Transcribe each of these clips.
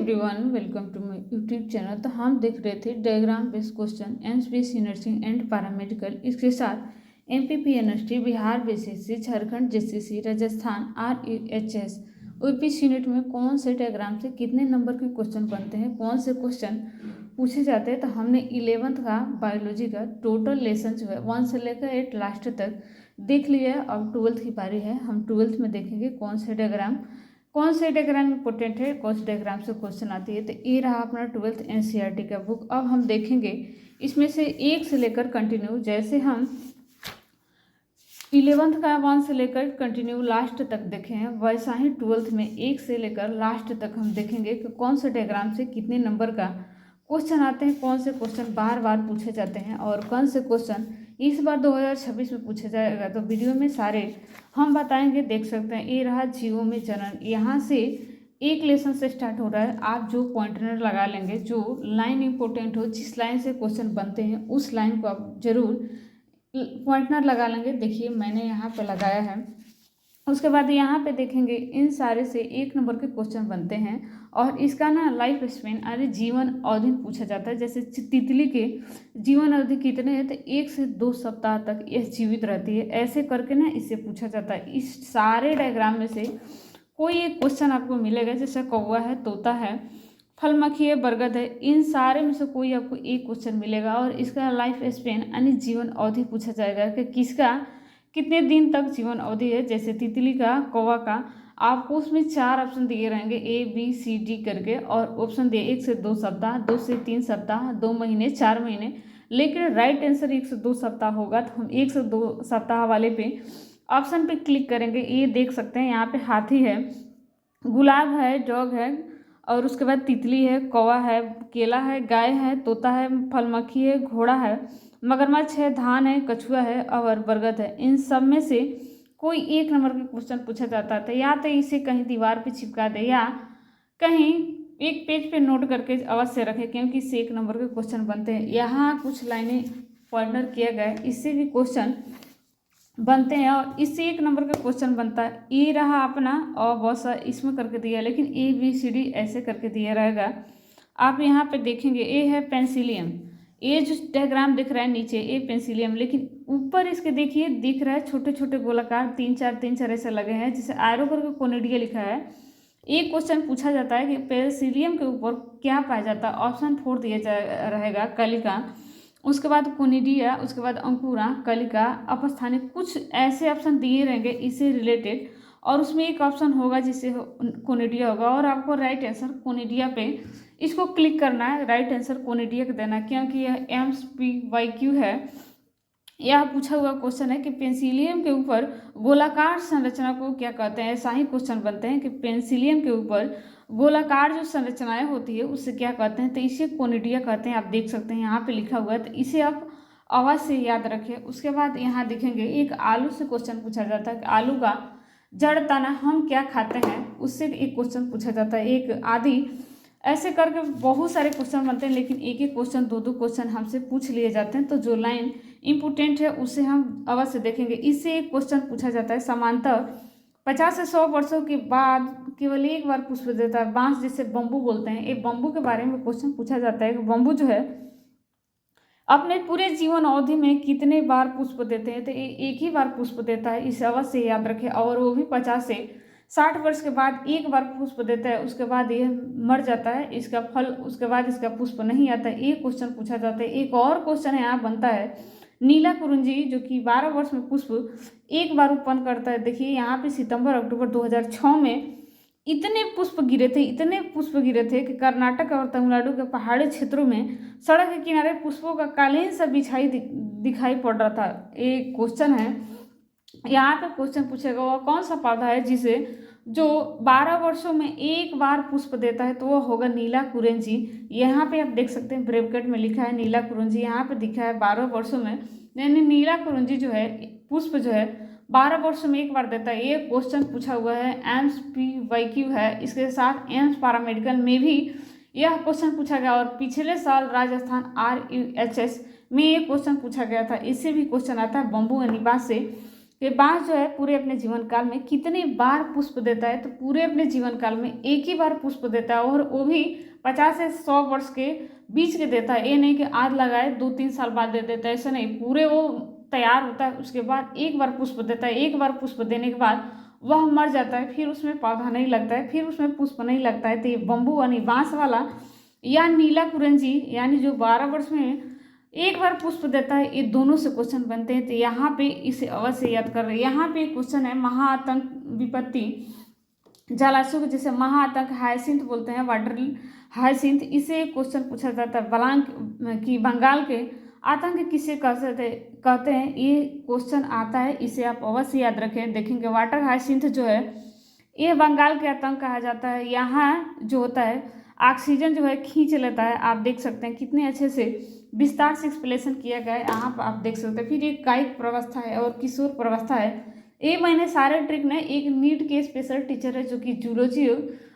Everyone, welcome to my YouTube channel. तो हम देख रहे थे diagram based question MPSC nursing and paramedical. इसके साथ MPPNST, Bihar BCC, Jharkhand JCC, Rajasthan REHS, UPSC unit में कौन से डायग्राम से कितने नंबर के क्वेश्चन बनते हैं, कौन से क्वेश्चन पूछे जाते हैं। तो हमने 11th का बायोलॉजी का टोटल लेसन जो है 1 से लेकर 8 लास्ट तक देख लिया है। अब 12th की बारी है। हम 12th में देखेंगे कौन से डायग्राम इंपॉर्टेंट है, कौन से डायग्राम से क्वेश्चन आती है। तो ये रहा अपना 12th एनसीईआरटी का बुक। अब हम देखेंगे इसमें से 1 से लेकर कंटिन्यू, जैसे हम 11th का 1 से लेकर कंटिन्यू लास्ट तक देखे हैं, वैसा ही 12th में 1 से लेकर लास्ट तक हम देखेंगे कि कौन से डायग्राम से कितने नंबर का क्वेश्चन आते हैं, कौन से क्वेश्चन बार बार पूछे जाते हैं और कौन से क्वेश्चन इस बार 2026 में पूछा जाएगा। तो वीडियो में सारे हम बताएंगे, देख सकते हैं। ये रहा जीवों में जनन, यहाँ से एक लेसन से स्टार्ट हो रहा है। आप जो पॉइंटर लगा लेंगे, जो लाइन इंपॉर्टेंट हो, जिस लाइन से क्वेश्चन बनते हैं उस लाइन को आप जरूर पॉइंटर लगा लेंगे। देखिए मैंने यहाँ पे लगाया है। उसके बाद यहाँ पे देखेंगे इन सारे से 1 नंबर के क्वेश्चन बनते हैं और इसका ना लाइफ स्पेन अरे जीवन अवधि पूछा जाता है। जैसे तितली के जीवन अवधि कितने हैं, तो 1 से 2 सप्ताह तक यह जीवित रहती है। ऐसे करके ना इससे पूछा जाता है। इस सारे डायग्राम में से कोई एक क्वेश्चन आपको मिलेगा, जैसे कौवा है, तोता है, फल मक्खी है, बरगद है, इन सारे में से कोई आपको एक क्वेश्चन मिलेगा और इसका लाइफ स्पेन यानी जीवन अवधि पूछा जाएगा कि किसका कितने दिन तक जीवन अवधि है। जैसे तितली का, कौवा का, आपको उसमें 4 ऑप्शन दिए रहेंगे ए बी सी डी करके, और ऑप्शन दिए 1 से 2 सप्ताह, 2 से 3 सप्ताह, 2 महीने, 4 महीने। लेकिन राइट आंसर 1 से 2 सप्ताह होगा, तो हम 1 से 2 सप्ताह वाले पे ऑप्शन पे क्लिक करेंगे। ये देख सकते हैं यहाँ पे हाथी है, गुलाब है, डॉग है, और उसके बाद तितली है, कौवा है, केला है, गाय है, तोता है, फल मक्खी है, घोड़ा है, मगरमच्छ है, धान है, कछुआ है और बरगद है। इन सब में से कोई एक नंबर का क्वेश्चन पूछा जाता है। या तो इसे कहीं दीवार पे चिपका दे या कहीं एक पेज पे नोट करके अवश्य रखें, क्योंकि इससे 1 नंबर के क्वेश्चन बनते हैं। यहाँ कुछ लाइनें पॉइंटर किया गया है, इससे भी क्वेश्चन बनते हैं और इससे 1 नंबर का क्वेश्चन बनता है। ये रहा अपना, और बहुत सा इसमें करके दिया है, लेकिन ए बी सी डी ऐसे करके दिया रहेगा। आप यहाँ पे देखेंगे ए है पेंसिलियम, ये जो डायग्राम दिख रहा है नीचे ए पेंसिलियम, लेकिन ऊपर इसके देखिए दिख रहा है छोटे छोटे गोलाकार 3-4 ऐसे लगे हैं, जिसे एरो करके कोनिडिया लिखा है। एक क्वेश्चन पूछा जाता है कि पेंसिलियम के ऊपर क्या पाया जाता है। ऑप्शन 4 दिया जा रहेगा, कलिका, उसके बाद कोनिडिया, उसके बाद अंकुरा, कलिका, अपस्थानिक, कुछ ऐसे ऑप्शन दिए रहेंगे इससे रिलेटेड, और उसमें एक ऑप्शन होगा जिससे कोनिडिया होगा और आपको राइट आंसर कोनिडिया पे इसको क्लिक करना है, राइट आंसर कोनिडिया का देना, क्योंकि यह MPYQ है। यह पूछा हुआ क्वेश्चन है कि पेंसिलियम के ऊपर गोलाकार संरचना को क्या कहते हैं। ऐसा ही क्वेश्चन बनते हैं कि पेंसिलियम के ऊपर गोलाकार जो संरचनाएं होती है उससे क्या कहते हैं, तो इसे कोनिडिया कहते हैं। आप देख सकते हैं यहाँ पे लिखा हुआ है, तो इसे आप आवाज़ से याद रखें। उसके बाद यहाँ देखेंगे एक आलू से क्वेश्चन पूछा जाता है कि आलू का जड़ तना हम क्या खाते हैं, उससे एक क्वेश्चन पूछा जाता है, एक आदि। ऐसे करके बहुत सारे क्वेश्चन बनते हैं, लेकिन एक एक क्वेश्चन 2-2 क्वेश्चन हमसे पूछ लिए जाते हैं। तो जो लाइन इंपॉर्टेंट है उसे हम अवश्य देखेंगे। इससे एक क्वेश्चन पूछा जाता है, समांतर 50 से 100 वर्षों के बाद केवल एक बार पुष्प देता है बांस, जिसे बम्बू बोलते हैं। एक बम्बू के बारे में क्वेश्चन पूछा जाता है कि बम्बू जो है अपने पूरे जीवन अवधि में कितने बार पुष्प देते हैं, तो एक ही बार पुष्प देता है, इसे अवश्य याद रखें। और वो भी 50 से 60 वर्ष के बाद एक बार पुष्प देता है, उसके बाद यह मर जाता है, इसका फल, उसके बाद इसका पुष्प नहीं आता है। एक क्वेश्चन पूछा जाता है। एक और क्वेश्चन यहाँ बनता है नीला कुरुंजी, जो कि 12 वर्ष में पुष्प एक बार उत्पन्न करता है। देखिए यहाँ पे सितंबर अक्टूबर 2006 में इतने पुष्प गिरे थे कि कर्नाटक और तमिलनाडु के पहाड़ी क्षेत्रों में सड़क के किनारे पुष्पों का कालीन सा बिछाई दिखाई पड़ रहा था। एक क्वेश्चन है यहाँ पे, क्वेश्चन पूछेगा वह कौन सा पौधा है जिसे जो 12 वर्षों में एक बार पुष्प देता है, तो वो होगा नीला कुरेंजी। यहाँ पे आप देख सकते हैं ब्रेवकेट में लिखा है नीला कुरेंजी, यहाँ पे दिखा है 12 वर्षों में, यानी नीला कुरेंजी जो है पुष्प जो है 12 वर्षों में एक बार देता है। ये क्वेश्चन पूछा हुआ है, MPYQ है। इसके साथ एम्स पैरामेडिकल में भी यह क्वेश्चन पूछा गया और पिछले साल राजस्थान RUHS में ये क्वेश्चन पूछा गया था। इससे भी क्वेश्चन आता है बम्बू निवास से कि बांस जो है पूरे अपने जीवन काल में कितनी बार पुष्प देता है, तो पूरे अपने जीवन काल में एक ही बार पुष्प देता है, और वो भी 50 से 100 वर्ष के बीच के देता है। ये नहीं कि आज लगाए 2-3 साल बाद दे देता है, ऐसा नहीं, पूरे वो तैयार होता है उसके बाद एक बार पुष्प देता है। एक बार पुष्प देने के बाद वह मर जाता है, फिर उसमें पौधा नहीं लगता है, फिर उसमें पुष्प नहीं लगता है। तो ये बम्बू यानी बांस वाला या नीला कुरंजी यानी जो 12 वर्ष में एक बार पुष्प देता है, ये दोनों से क्वेश्चन बनते हैं। तो यहाँ पे इसे अवश्य याद कर रहे हैं। यहाँ पे क्वेश्चन है महाआतंक विपत्ति जलाशयों को जैसे महाआतंक हायसिंथ बोलते हैं, वाटर हायसिंथ, इसे क्वेश्चन पूछा जाता है। बंगाल के आतंक किसे कहते हैं, ये क्वेश्चन आता है, इसे आप अवश्य याद रखें। देखेंगे वाटर हायसिंथ जो है ये बंगाल के आतंक कहा जाता है। यहाँ जो होता है ऑक्सीजन जो है खींच लेता है। आप देख सकते हैं कितने अच्छे से विस्तार से एक्सप्लेनेशन किया गया है, यहाँ पर आप देख सकते हैं। फिर एक कायिक प्रवस्था है और किशोर प्रवस्था है। ये मैंने सारे ट्रिक ने एक नीट के स्पेशल टीचर है जो कि जूलॉजी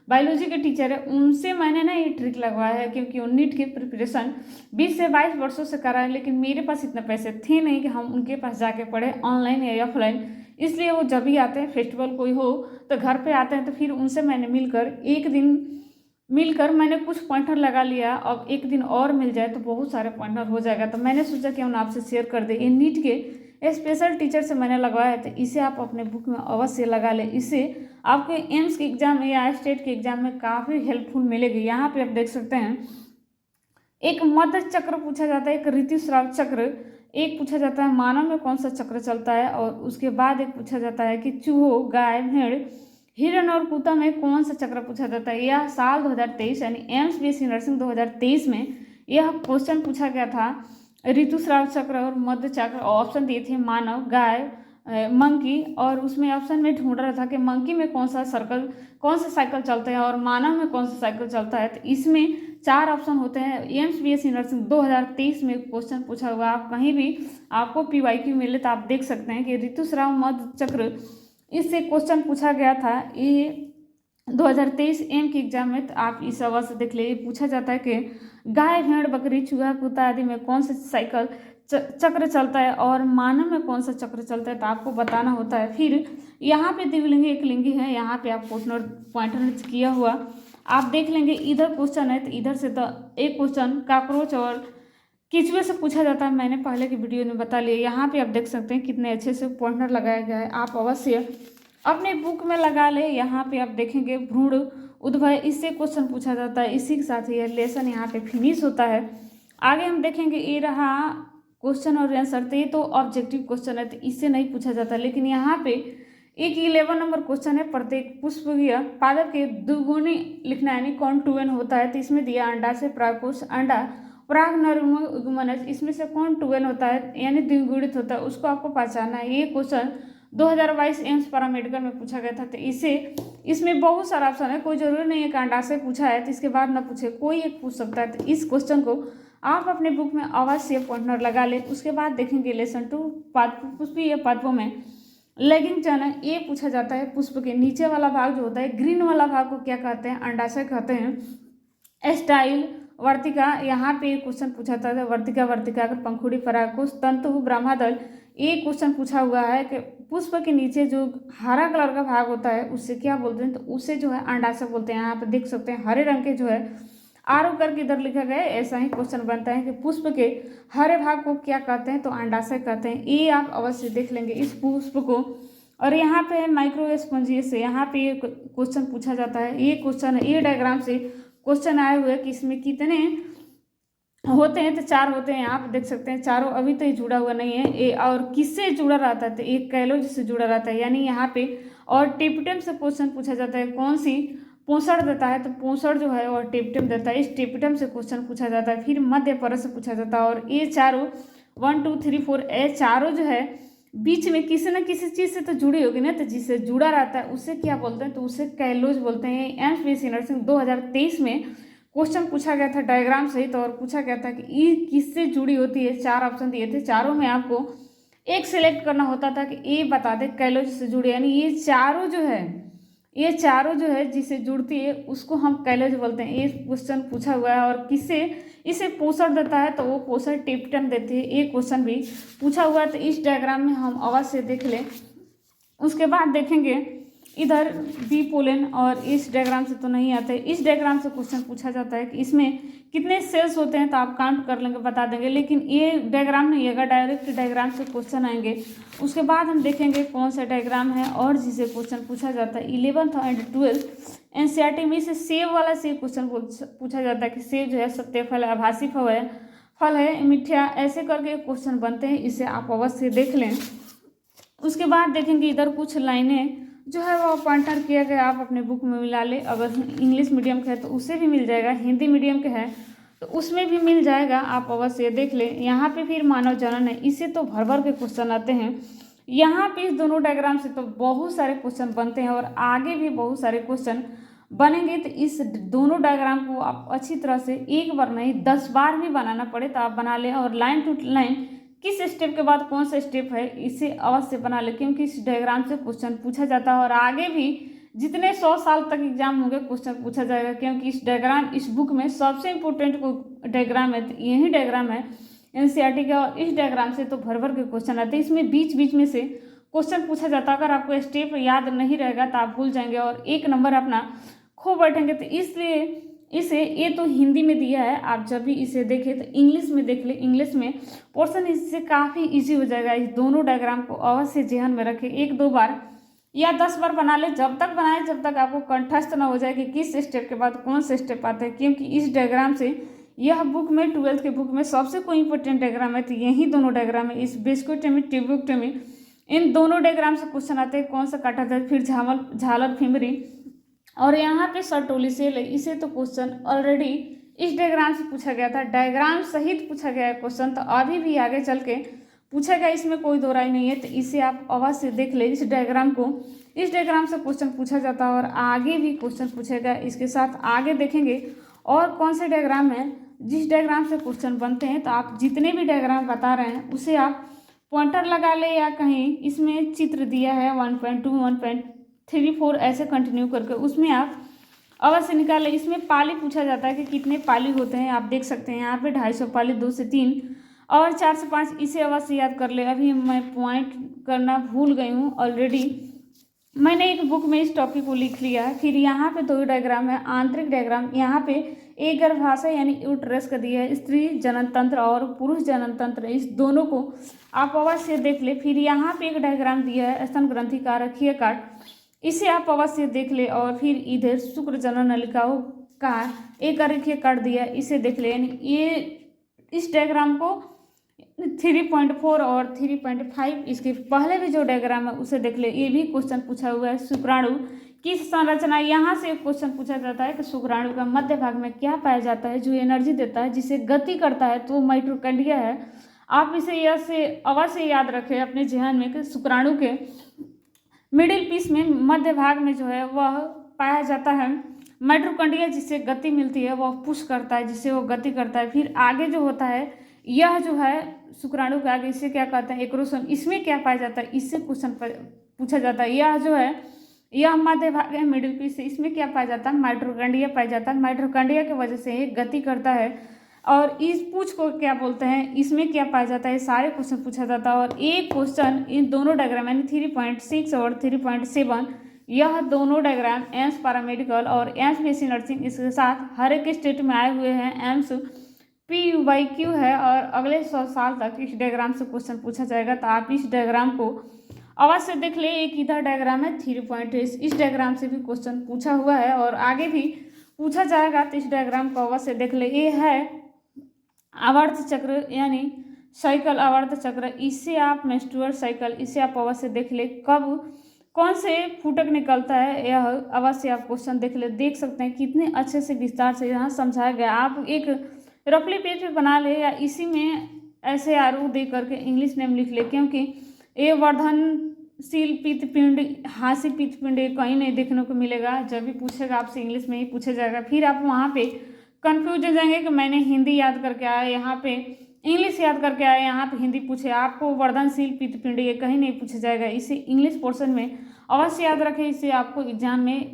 बायोलॉजी के टीचर है, उनसे मैंने ना ये ट्रिक लगवाया है, क्योंकि वो नीट की प्रिपरेशन 20 से 22 वर्षों से कर रहे हैं। लेकिन मेरे पास इतने पैसे थे नहीं कि हम उनके पास जाके पढ़े ऑनलाइन या ऑफलाइन, इसलिए वो जब भी आते हैं फेस्टिवल कोई हो तो घर पे आते हैं, तो फिर उनसे मैंने मिलकर मैंने कुछ पॉइंटर लगा लिया। अब एक दिन और मिल जाए तो बहुत सारे पॉइंटर हो जाएगा, तो मैंने सोचा कि हम आपसे शेयर कर दें। ये नीट के स्पेशल टीचर से मैंने लगवाया है, तो इसे आप अपने बुक में अवश्य लगा लें। इससे आपके एम्स के एग्जाम में या स्टेट के एग्जाम में काफ़ी हेल्पफुल मिलेगी। यहाँ पे आप देख सकते हैं एक मध्य चक्र पूछा जाता है, एक ऋतुस्राव चक्र एक पूछा जाता है, मानव में कौन सा चक्र चलता है, और उसके बाद एक पूछा जाता है कि चूहो, गाय, भेड़, हिरण और कुत्ता में कौन सा चक्र पूछा जाता है। यह साल 2023 यानी एम्स बीएससी नर्सिंग 2023 में यह क्वेश्चन पूछा गया था, ऋतुस्राव चक्र और मध्य चक्र। ऑप्शन दिए थे मानव, गाय, मंकी, और उसमें ऑप्शन में ढूंढ रहा था कि मंकी में कौन सा साइकिल चलते हैं और मानव में कौन सा साइकिल चलता है। तो इसमें 4 ऑप्शन होते हैं। एम्स बीएससी नर्सिंग 2023 में क्वेश्चन पूछा हुआ, आप कहीं भी आपको PYQ मिले तो आप देख सकते हैं कि ऋतुस्राव मध्य चक्र इससे क्वेश्चन पूछा गया था। ये 2023 एम के एग्जाम में, तो आप इस अवश्य देख लीजिए। पूछा जाता है कि गाय, भेड़, बकरी, चूहा, कुत्ता आदि में कौन सा साइकिल चक्र चलता है और मानव में कौन सा चक्र चलता है, तो आपको बताना होता है। फिर यहाँ पे द्विलिंगी एकलिंगी है, यहाँ पे आप पॉइंटर किया हुआ आप देख लेंगे। इधर क्वेश्चन है तो इधर से तो एक क्वेश्चन काकरोच और केचुए से पूछा जाता है, मैंने पहले की वीडियो में बता लिया। यहाँ पे आप देख सकते हैं कितने अच्छे से पॉइंटर लगाया गया है, आप अवश्य अपने बुक में लगा ले। यहाँ पे आप देखेंगे भ्रूण उद्भव, इससे क्वेश्चन पूछा जाता है। इसी के साथ ये लेसन यहाँ पे फिनिश होता है। आगे हम देखेंगे, ये रहा क्वेश्चन और आंसर। तो ये तो ऑब्जेक्टिव क्वेश्चन है, तो इससे नहीं पूछा जाता। लेकिन यहाँ पे एक 11 नंबर क्वेश्चन है, प्रत्येक पुष्पीय पादप के दुगुनी लिखना यानी कॉन्टूएन होता है। तो इसमें दिया अंडा से प्राकोष, अंडा पराग नरयुग्मनज, इसमें से कौन टूएन होता है यानी द्विगुणित होता है, उसको आपको पहचानना है। ये क्वेश्चन 2022 एम्स पैरामेडिकल में पूछा गया था। तो इसमें बहुत सारा ऑप्शन है, कोई जरूरी नहीं है कि अंडा से पूछा है तो इसके बाद ना पूछे, कोई एक पूछ सकता है। तो इस क्वेश्चन को आप अपने बुक में अवश्य पॉइंटर लगा लें। उसके बाद देखेंगे लेसन 2 पुष्पीय पादपों में लेगिंग चरण, ये पूछा जाता है पुष्प के नीचे वाला भाग जो होता है, ग्रीन वाला भाग को क्या कहते हैं, अंडाशय कहते हैं। स्टाइल, वर्तिका, यहाँ पे क्वेश्चन पूछा था, वर्तिका, वर्तिकाग्र, पंखुड़ी, परागकोश, तंतु, ब्रह्मादल। ये क्वेश्चन पूछा हुआ है कि पुष्प के नीचे जो हरा कलर का भाग होता है उससे क्या बोलते हैं, तो उसे जो है अंडाशय बोलते हैं। यहाँ पे देख सकते हैं हरे रंग के जो है आरो करके इधर लिखा गया है। ऐसा ही क्वेश्चन बनता है कि पुष्प के हरे भाग को क्या कहते हैं, तो अंडाशय कहते हैं। ये आप अवश्य देख लेंगे इस पुष्प को। और यहाँ पे माइक्रोस्पॉन्जियस से यहाँ पे ये क्वेश्चन पूछा जाता है। ये क्वेश्चन है, ये डायग्राम से क्वेश्चन आए हुए कि इसमें कितने होते हैं, तो 4 होते हैं। आप देख सकते हैं चारों अभी तो ये जुड़ा हुआ नहीं है। ये और किससे जुड़ा रहता है, तो एक कैलोज से जुड़ा रहता है यानी यहाँ पे। और टेपिटम से क्वेश्चन पूछा जाता है, कौन सी पोषण देता है, तो पोषण जो है और टेपिटम देता है। इस टेपिटम से क्वेश्चन पूछा जाता है। फिर मध्य परत से पूछा जाता है। और ये चारों 1 2 3 4 ये चारों जो है बीच में किसी न किसी चीज़ से तो जुड़ी होगी ना, तो जिससे जुड़ा रहता है उसे क्या बोलते हैं, तो उसे कैलोज बोलते हैं। एम्स बीएससी नर्सिंग 2023 में क्वेश्चन पूछा गया था डायग्राम सहित, और पूछा गया था कि ये किससे जुड़ी होती है। 4 ऑप्शन दिए थे, चारों में आपको एक सिलेक्ट करना होता था कि ये बता दे कैलोज से जुड़ी, यानी ये चारों जो है जिससे जुड़ती है उसको हम कैलोज बोलते हैं। ये क्वेश्चन पूछा हुआ है। और किससे इसे पोषण देता है, तो वो पोषण टेपिटम देती है। ये क्वेश्चन भी पूछा हुआ है। तो इस डायग्राम में हम अवश्य देख लें उसके बाद देखेंगे इधर बी पोलन, और इस डायग्राम से तो नहीं आते। इस डायग्राम से क्वेश्चन पूछा जाता है कि इसमें कितने सेल्स होते हैं, तो आप काउंट कर लेंगे, बता देंगे, लेकिन ये डायग्राम नहीं आएगा, डायरेक्ट डायग्राम से क्वेश्चन आएंगे। उसके बाद हम देखेंगे कौन सा डायग्राम है और जिसे क्वेश्चन पूछा जाता है 11th एंड 12th एनसीईआरटी में से सेब वाला से क्वेश्चन पूछा जाता है कि सेब जो है सत्य फल है, आभासी फल है, मिठ्या, ऐसे करके क्वेश्चन बनते हैं, इसे आप अवश्य देख लें। उसके बाद देखेंगे इधर कुछ लाइनें जो है वो पॉइंटर किया गया, आप अपने बुक में मिला ले। अगर इंग्लिश मीडियम का है तो उसे भी मिल जाएगा, हिंदी मीडियम के है तो उसमें भी मिल जाएगा, आप अवश्य देख लें। यहाँ पे फिर मानव जनन है, इससे तो भर भर के क्वेश्चन आते हैं। यहाँ पे इस दोनों डायग्राम से तो बहुत सारे क्वेश्चन बनते हैं और आगे भी बहुत सारे क्वेश्चन बनेंगे। तो इस दोनों डायग्राम को आप अच्छी तरह से एक बार नहीं 10 बार भी बनाना पड़े तो आप बना लें, और लाइन टू लाइन किस स्टेप के बाद कौन सा स्टेप है इसे अवश्य बना ले, क्योंकि इस डायग्राम से क्वेश्चन पूछा जाता है और आगे भी जितने 100 साल तक एग्जाम होंगे क्वेश्चन पूछा जाएगा, क्योंकि इस डायग्राम इस बुक में सबसे इम्पोर्टेंट डायग्राम है, तो यही डायग्राम है एनसीईआरटी का, और इस डायग्राम से तो भर भर के क्वेश्चन आते हैं। इसमें बीच बीच में से क्वेश्चन पूछा जाता है, अगर आपको स्टेप याद नहीं रहेगा तो आप भूल जाएंगे और एक नंबर अपना खो बैठेंगे। तो इसलिए इसे ये तो हिंदी में दिया है, आप जब भी इसे देखें तो इंग्लिश में देख ले, इंग्लिश में पोर्शन इससे काफ़ी इजी हो जाएगा। इस दोनों डायग्राम को अवश्य ध्यान में रखें, 1-2 बार या 10 बार बना ले, जब तक बनाए जब तक आपको कंठस्थ ना हो जाए कि किस स्टेप के बाद कौन से स्टेप आते हैं, क्योंकि इस डायग्राम से यह बुक में 12th के बुक में सबसे कोई इंपॉर्टेंट डायग्राम है, तो यही दोनों डायग्राम है। इस बेस्कोटमी ट्यूबोक्टमी इन दोनों डायग्राम से क्वेश्चन आते हैं, कौन सा काटा जाए, फिर झालर फिमरी और यहाँ पे सर्टोली सेल है, इसे तो क्वेश्चन ऑलरेडी इस डायग्राम से पूछा गया था, डायग्राम सहित पूछा गया है क्वेश्चन, तो अभी भी आगे चल के पूछेगा, इसमें कोई दो राय नहीं है। तो इसे आप अवश्य देख ले, इस डायग्राम को, इस डायग्राम से क्वेश्चन पूछा जाता है और आगे भी क्वेश्चन पूछेगा। इसके साथ आगे देखेंगे और कौन से डायग्राम है जिस डायग्राम से क्वेश्चन बनते हैं, तो आप जितने भी डायग्राम बता रहे हैं उसे आप पॉइंटर लगा ले, या कहीं इसमें चित्र दिया है 1.2 1.34 ऐसे कंटिन्यू करके उसमें आप अवश्य निकालें। इसमें पाली पूछा जाता है कि कितने पाली होते हैं, आप देख सकते हैं यहाँ पे 250 पाली, 2 से 3 और 4 से 5, इसे अवश्य याद कर ले। अभी मैं पॉइंट करना भूल गई हूँ, ऑलरेडी मैंने एक बुक में इस टॉपिक को लिख लिया है। फिर यहाँ पे 2 डायग्राम है, आंतरिक डायग्राम, यहाँ पे एक गर्भाशय यानी यूट्रस का दिया है, स्त्री जनन तंत्र और पुरुष जनन तंत्र, इस दोनों को आप अवश्य देख ले। फिर यहाँ पे एक डायग्राम दिया है स्तन ग्रंथि का रखिए काट, इसे आप अवश्य देख ले। और फिर इधर शुक्र जनन नलिकाओं का एक रेखीय काट दिया है, इसे देख ले। यानी ये इस डायग्राम को 3.4 और 3.5 इसके पहले भी जो डायग्राम है उसे देख ले, ये भी क्वेश्चन पूछा हुआ है। शुक्राणु की संरचना, यहाँ से क्वेश्चन पूछा जाता है कि शुक्राणु का मध्य भाग में क्या पाया जाता है जो एनर्जी देता है, जिसे गति करता है, तो माइटोकॉन्ड्रिया है। आप इसे यह से अवश्य याद रखें अपने ध्यान में कि शुक्राणु के मिडिल पीस में मध्य भाग में जो है वह पाया जाता है माइटोकॉन्ड्रिया, जिससे गति मिलती है, वह पुश करता है जिससे वो गति करता है। फिर आगे जो होता है यह जो है शुक्राणु के आगे इसे क्या कहते हैं, एक्रोसोम, इसमें क्या पाया जाता है, इससे क्वेश्चन पूछा जाता है। यह जो है यह मध्य भाग है मिडिल पीस से, इसमें क्या पाया जाता है, माइटोकॉन्ड्रिया पाया जाता है। माइटोकॉन्ड्रिया की वजह से ये गति करता है। और इस पूछ को क्या बोलते हैं, इसमें क्या पाया जाता है, सारे क्वेश्चन पूछा जाता है। और एक क्वेश्चन इन दोनों डायग्राम यानी 3.6 और 3.7 यह दोनों डायग्राम एम्स पैरामेडिकल और एम्स बीएससी नर्सिंग इसके साथ हर एक स्टेट में आए हुए हैं। एम्स PUBQ है और अगले 100 साल तक इस डायग्राम से क्वेश्चन पूछा जाएगा, तो आप इस डायग्राम को अवश्य देख ले। एक इधर डायग्राम है 3.8, इस डायग्राम से भी क्वेश्चन पूछा हुआ है और आगे भी पूछा जाएगा, तो इस डायग्राम को अवश्य देख ले। ये है आवर्त चक्र यानी साइकिल, आवर्त चक्र, इससे आप मेंस्ट्रुअल साइकिल, इसे आप अवश्य देख ले। कब कौन से फूटक निकलता है यह अवश्य आप क्वेश्चन देख ले। देख सकते हैं कितने अच्छे से विस्तार से यहाँ समझाया गया। आप एक रफली पेज पे बना ले या इसी में ऐसे आरूप दे करके इंग्लिश नेम लिख ले, क्योंकि ये वर्धनशील पित्तपिंड, हास्य पित्तपिंड कहीं नहीं देखने को मिलेगा। जब भी पूछेगा आपसे इंग्लिश में ही पूछा जाएगा, फिर आप वहाँ पे कंफ्यूज हो जाएंगे कि मैंने हिंदी याद करके आया, यहाँ पे इंग्लिश याद करके आया, यहाँ पे हिंदी पूछे। आपको वर्धनशील पित्तपिंड ये कहीं नहीं पूछा जाएगा, इसे इंग्लिश पोर्शन में अवश्य याद रखें। इससे आपको एग्जाम में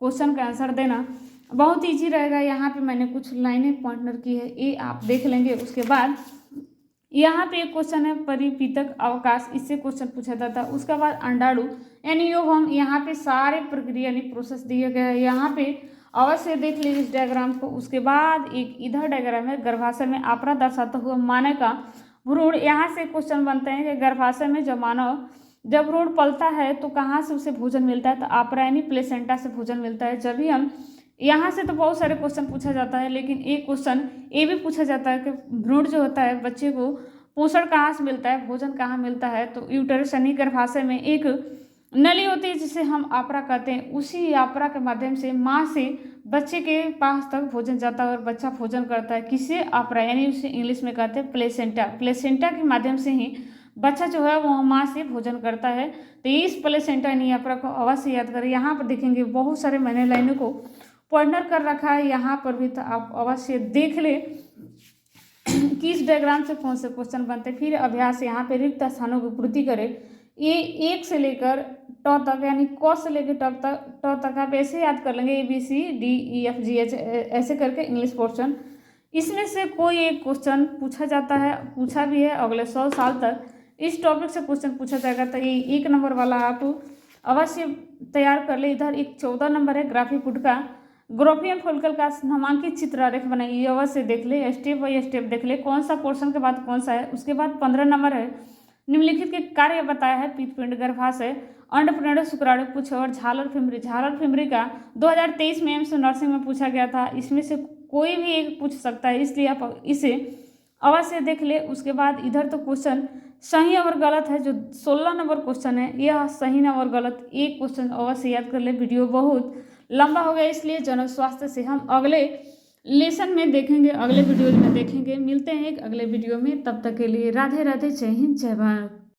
क्वेश्चन का आंसर देना बहुत ईजी रहेगा। यहाँ पे मैंने कुछ लाइनें पॉइंटर की है, ये आप देख लेंगे। उसके बाद यहाँ पे एक क्वेश्चन है परिपीतक अवकाश, इससे क्वेश्चन पूछा जाता है। उसके बाद अंडाणु यानी ओवम, यहाँ पे सारे प्रक्रिया यानी प्रोसेस दिए गए हैं। यहाँ पे अवश्य देख लीजिए इस डायग्राम को। उसके बाद एक इधर डायग्राम है गर्भाशय में आपरा दर्शाता हुआ मानव का भ्रूण। यहाँ से क्वेश्चन बनते हैं कि गर्भाशय में जब मानव जब भ्रूण पलता है तो कहाँ से उसे भोजन मिलता है, तो आपरा यानी प्लेसेंटा से भोजन मिलता है। जब भी हम यहाँ से तो बहुत सारे क्वेश्चन पूछा जाता है, लेकिन एक क्वेश्चन ये भी पूछा जाता है कि भ्रूण जो होता है बच्चे को पोषण कहाँ से मिलता है, भोजन कहाँ मिलता है, तो यूटेरस यानी गर्भाशय में एक नली होती है जिसे हम आपरा कहते हैं। उसी आपरा के माध्यम से माँ से बच्चे के पास तक भोजन जाता है और बच्चा भोजन करता है। किसे आपरा यानी उसे इंग्लिश में कहते हैं प्लेसेंटा। प्लेसेंटा के माध्यम से ही बच्चा जो है वो माँ से भोजन करता है। तो इस प्लेसेंटा यानी आपरा को अवश्य याद करें। यहाँ पर देखेंगे बहुत सारे मैंने लाइनों को पॉइंटर कर रखा है, यहाँ पर भी तो आप अवश्य देख ले कि इस डायग्राम से कौन से क्वेश्चन बनते हैं। फिर अभ्यास यहाँ पे रिक्त स्थानों की पूर्ति करें। ये 1 से लेकर ट तक यानी क से लेकर ट तक आप ऐसे याद कर लेंगे ABCDEFGH ऐसे करके इंग्लिश पोर्शन। इसमें से कोई एक क्वेश्चन पूछा जाता है, पूछा भी है, अगले 100 साल तक इस टॉपिक से क्वेश्चन पूछा जाएगा। तो ये 1 नंबर वाला आप अवश्य तैयार कर ले। इधर एक 14 नंबर है ग्राफीपुट का ग्रोफियम फोलिकल का नामांकित चित्र आरेख बनाइए, अवश्य देख ले, स्टेप बाय स्टेप देख ले कौन सा पोर्शन के बाद कौन सा है। उसके बाद 15 नंबर है निम्नलिखित के कार्य बताया है पित्तपिंड, गर्भाशय, अंडपिंड, शुक्राणु, पुच्छ और झालर फिमरी। झालर फिमरी का 2023 में एम्स नर्सिंग में पूछा गया था। इसमें से कोई भी एक पूछ सकता है, इसलिए आप इसे अवश्य देख ले। उसके बाद इधर तो क्वेश्चन सही और गलत है, जो 16 नंबर क्वेश्चन है यह सही और गलत एक क्वेश्चन अवश्य याद कर ले। वीडियो बहुत लंबा हो गया, इसलिए जनक स्वास्थ्य से हम अगले लेसन में देखेंगे, अगले वीडियो में देखेंगे। मिलते हैं एक अगले वीडियो में, तब तक के लिए राधे राधे, जय हिंद, जय भारत।